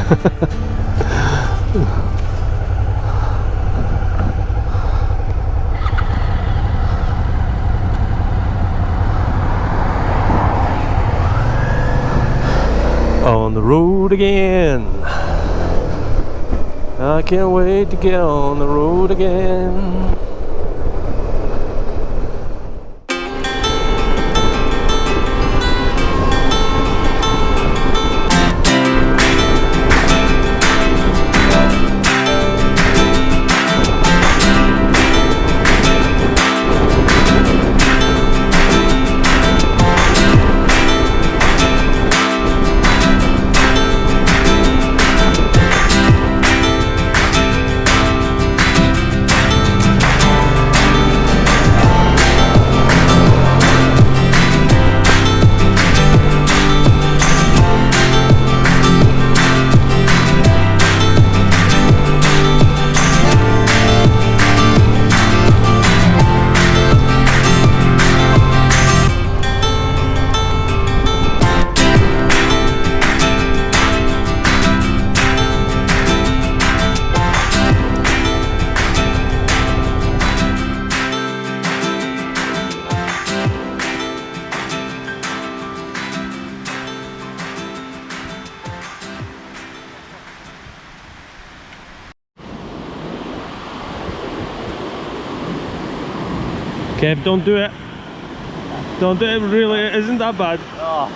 On the road again. I can't wait to get on the road again. Kev, don't do it. Don't do it, really, it isn't that bad. Oh.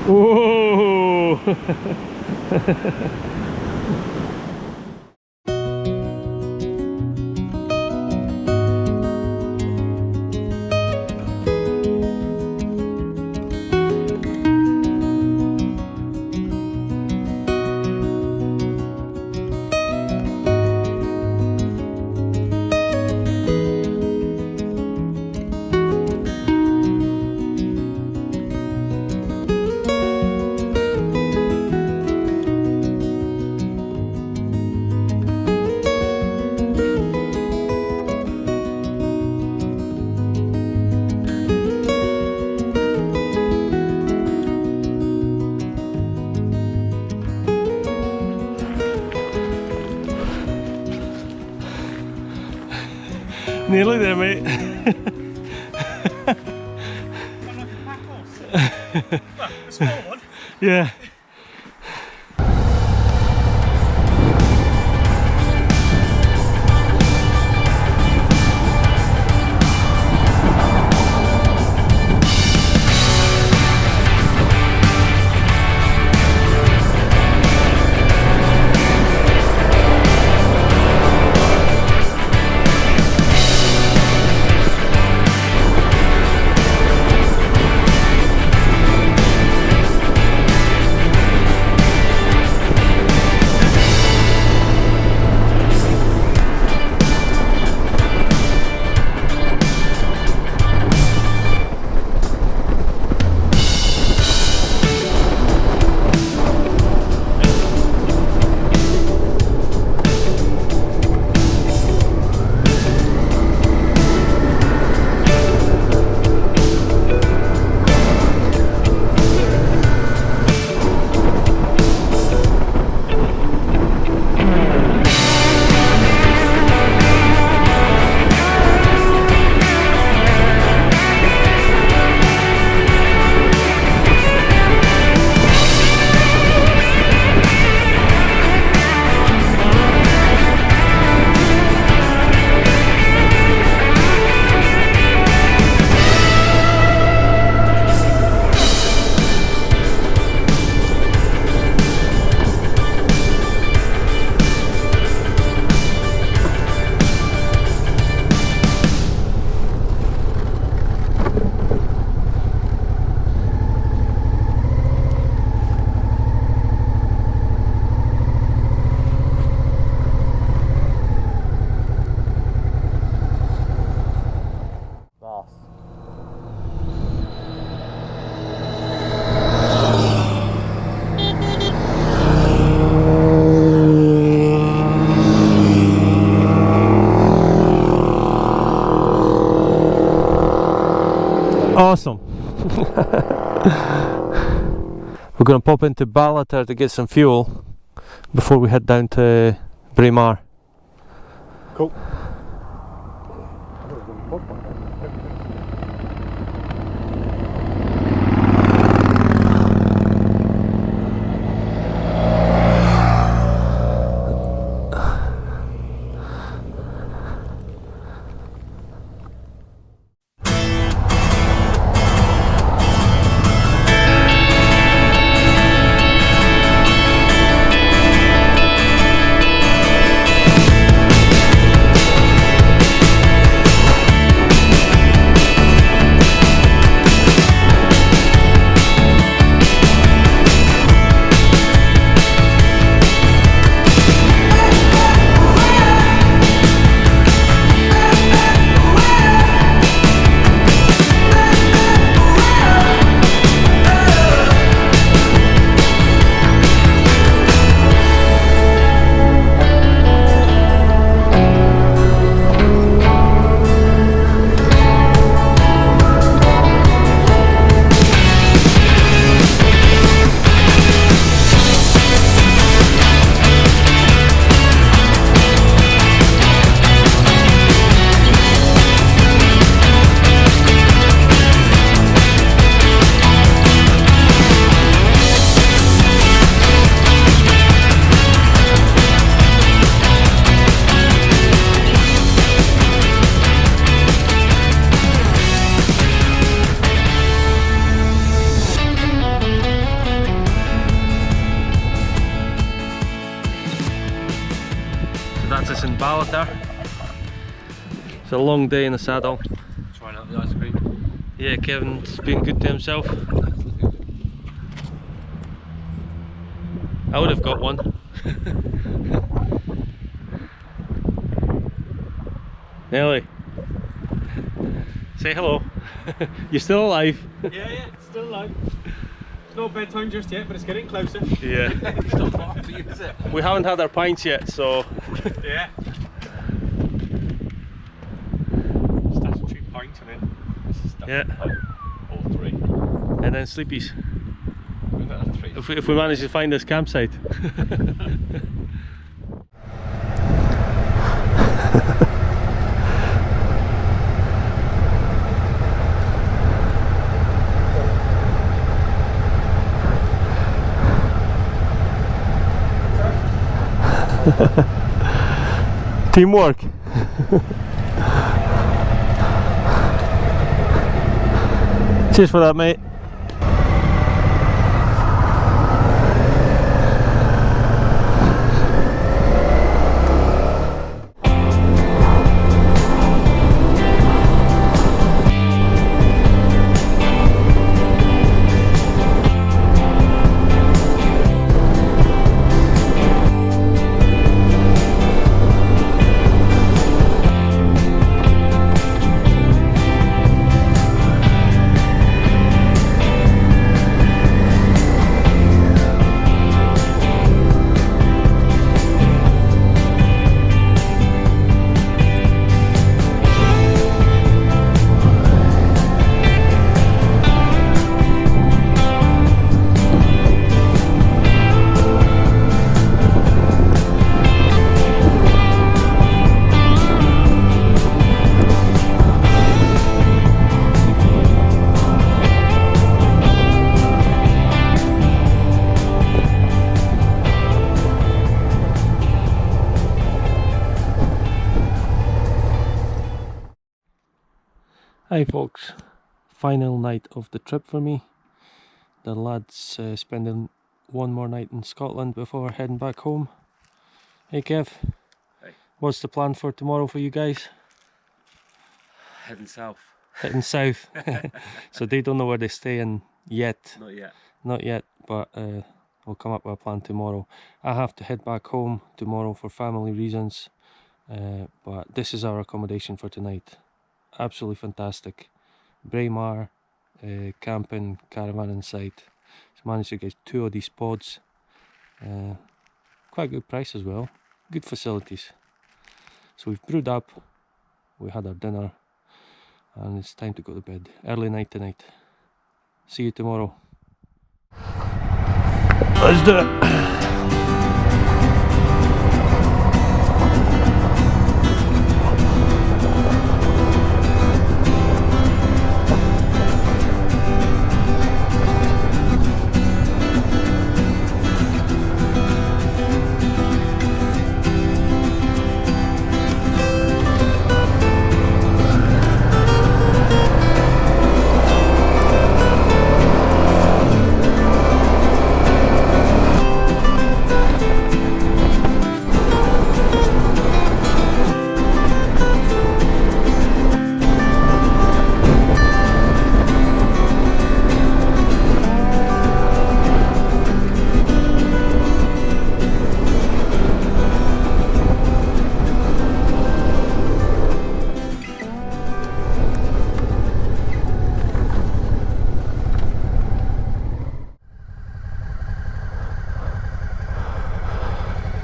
Whoa! Nearly there, mate. Well, a small one. Yeah. Awesome. We're going to pop into Ballater to get some fuel before we head down to Braemar. Cool. That's us in Ballater. It's a long day in the saddle. Trying out the ice cream. Yeah, Kevin's been good to himself. I would have got one. Nelly, say hello. You're still alive. Yeah, still alive. It's not bedtime just yet, but it's getting closer. Yeah. It's not far for you, is it? We haven't had our pints yet, so. Yeah. Statutory pint and then this is Yeah. All three. And then sleepies. We've got three. If we manage to find this campsite. Teamwork. Cheers for that, mate. Hi folks, final night of the trip for me. The lads spending one more night in Scotland before heading back home. Hey Kev, Hey. What's the plan for tomorrow for you guys? Heading south. Heading south. So they don't know where they're staying yet. Not yet. Not yet, but we'll come up with a plan tomorrow. I have to head back home tomorrow for family reasons, but this is our accommodation for tonight. Absolutely fantastic. Braemar, camping, caravan inside. Just managed to get 2 of these pods. Quite good price as well. Good facilities. So we've brewed up, we had our dinner, and it's time to go to bed. Early night tonight. See you tomorrow. Let's do it.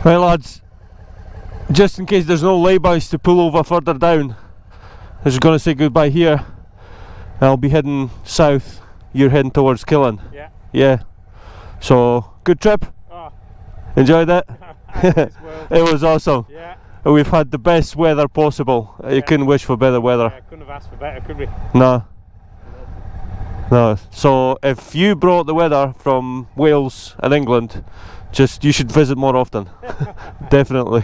Right lads, just in case there's no laybys to pull over further down, I was going to say goodbye here. I'll be heading south, you're heading towards Killen. Yeah. Yeah. So, good trip? Oh. Enjoyed it? Well. It was awesome. Yeah. We've had the best weather possible. You Yeah. couldn't wish for better weather. Yeah, couldn't have asked for better, could we? No. No. So if you brought the weather from Wales and England, you should visit more often. Definitely.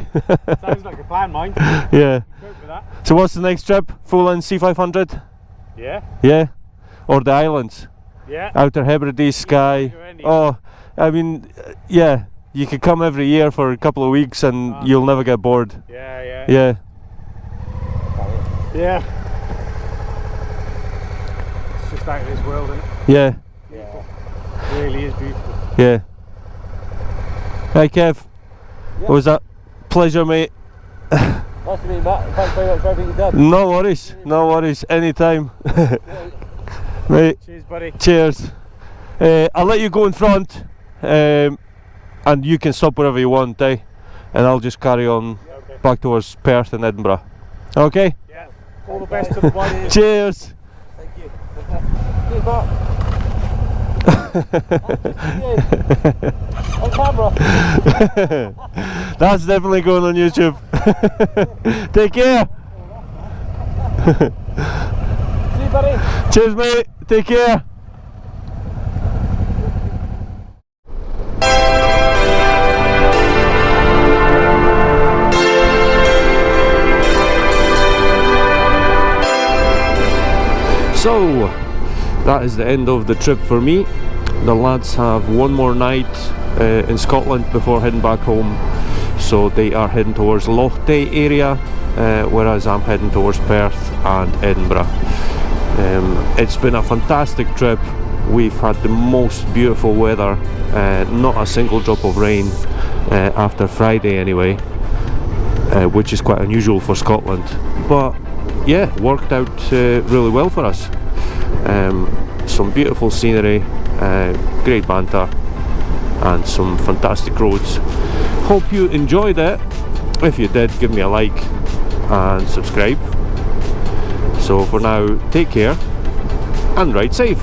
Sounds like a plan, mine. Yeah. Go for that. So what's the next trip? Full in C500? Yeah. Yeah. Or the islands? Yeah. Outer Hebrides, Skye. Oh, I mean, yeah. You could come every year for a couple of weeks and you'll never get bored. Yeah, yeah. Yeah. Yeah. It's just out of this world, isn't it? Yeah. Beautiful. It really is beautiful. Yeah. Hey Kev. What was that? Pleasure, mate. Nice to meet you, Matt. Thanks very much for everything you've done. No worries. No worries. Anytime. Mate. Cheers, buddy. Cheers. I'll let you go in front. And you can stop wherever you want, eh? And I'll just carry on back towards Perth and Edinburgh. Okay? Yeah. All the best to the body. Cheers. Thank you. Cheers, Matt. On camera. That's definitely going on YouTube. Take care. See you, buddy. Cheers, mate. Take care. So, that is the end of the trip for me. The lads have one more night in Scotland before heading back home. So they are heading towards Lecht area, whereas I'm heading towards Perth and Edinburgh. It's been a fantastic trip. We've had the most beautiful weather, not a single drop of rain after Friday anyway, which is quite unusual for Scotland. But yeah, worked out really well for us. Some beautiful scenery, great banter, and some fantastic roads. Hope you enjoyed it. If you did, give me a like and subscribe. So for now, take care and ride safe.